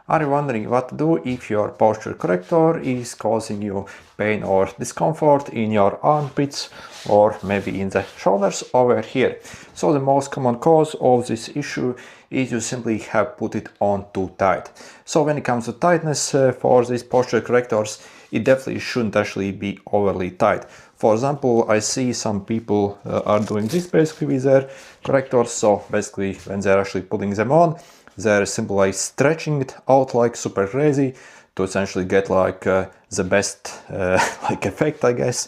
Are you wondering what to do if your posture corrector is causing you pain or discomfort in your armpits or maybe in the shoulders over here? So the most common cause of this issue is you simply have put it on too tight. So when it comes to tightness for these posture correctors, it definitely shouldn't actually be overly tight. For example, I see some people are doing this basically with their correctors. So basically when they're actually putting them on, they're simply like stretching it out like super crazy to essentially get like the best like effect, I guess.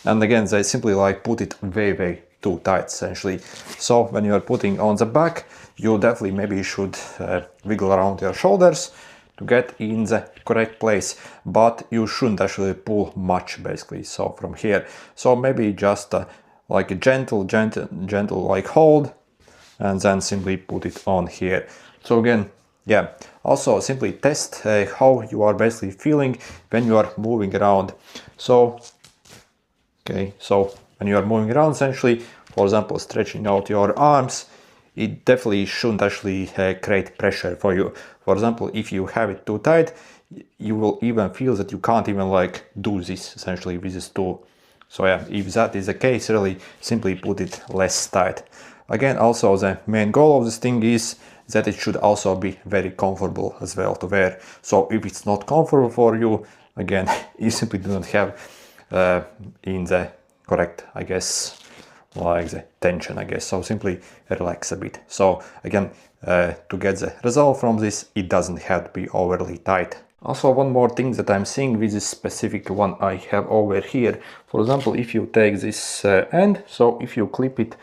And again, they simply like put it way too tight essentially. So when you're putting on the back, you definitely maybe should wiggle around your shoulders to get in the correct place, but you shouldn't actually pull much basically. So from here, so maybe just like a gentle like hold, and then simply put it on here. So again, yeah, also simply test how you are basically feeling when you are moving around. So okay, so when you are moving around essentially, for example, stretching out your arms, it definitely shouldn't actually create pressure for you. For example, if you have it too tight, you will even feel that you can't even like do this essentially with this tool. So yeah, if that is the case, really simply put it less tight. Again, also the main goal of this thing is that it should also be very comfortable as well to wear. So if it's not comfortable for you, again, you simply do not have in the correct, I guess, like the tension, I guess. So simply relax a bit. So again, to get the result from this, it doesn't have to be overly tight. Also, one more thing that I'm seeing with this specific one I have over here. For example, if you take this end, so if you clip it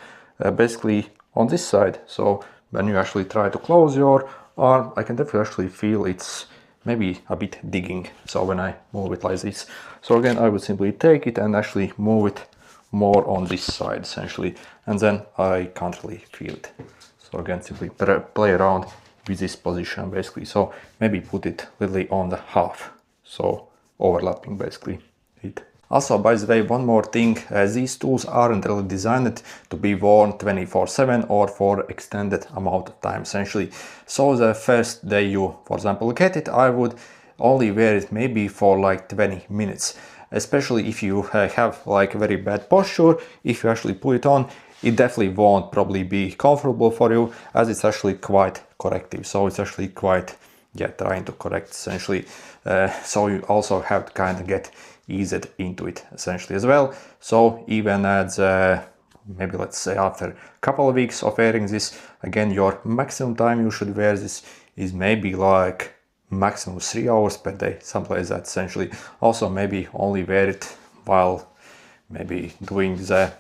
basically on this side, so when you actually try to close your arm, I can definitely actually feel it's maybe a bit digging. So when I move it like this, so again, I would simply take it and actually move it more on this side essentially, and then I can't really feel it. So again, simply play around with this position basically. So maybe put it literally on the half, so overlapping basically it. Also, by the way, one more thing, these tools aren't really designed to be worn 24/7 or for extended amount of time essentially. So the first day you, for example, get it, I would only wear it maybe for like 20 minutes. Especially if you have like very bad posture, if you actually put it on, it definitely won't probably be comfortable for you, as it's actually quite corrective. So it's actually quite, yeah, trying to correct essentially. So you also have to kind of get eased into it essentially as well. So even at maybe let's say after a couple of weeks of wearing this, again, your maximum time you should wear this is maybe like maximum 3 hours per day, something like that essentially. Also maybe only wear it while maybe doing the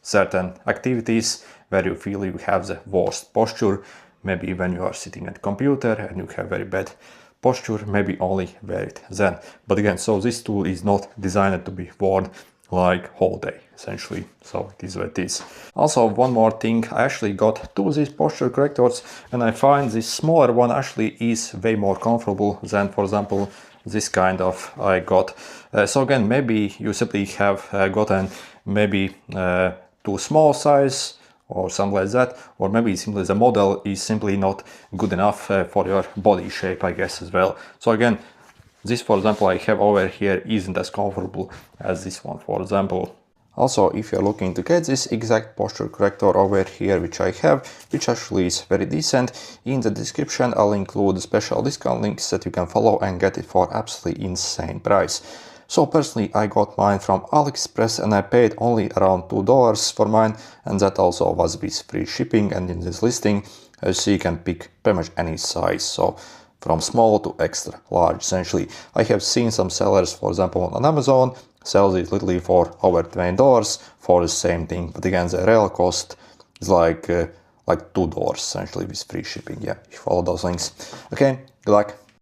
certain activities where you feel you have the worst posture. Maybe when you are sitting at the computer and you have very bad posture, maybe only wear it then. But again, so this tool is not designed to be worn like whole day essentially, so it is what it is. Also, one more thing, I actually got two of these posture correctors, and I find this smaller one actually is way more comfortable than, for example, this kind of I got. So again, maybe you simply have gotten maybe too small size or something like that, or maybe simply the model is simply not good enough for your body shape, I guess, as well. So again, this, for example, I have over here isn't as comfortable as this one, for example. Also, if you're looking to get this exact posture corrector over here, which I have, which actually is very decent, in the description I'll include special discount links that you can follow and get it for absolutely insane price. So personally, I got mine from AliExpress and I paid only around $2 for mine, and that also was with free shipping. And in this listing, so you can pick pretty much any size, so from small to extra large essentially. I have seen some sellers, for example, on Amazon, sells it literally for over $20 for the same thing, but again, the real cost is like $2 essentially with free shipping. Yeah, you follow those links. Okay, good luck.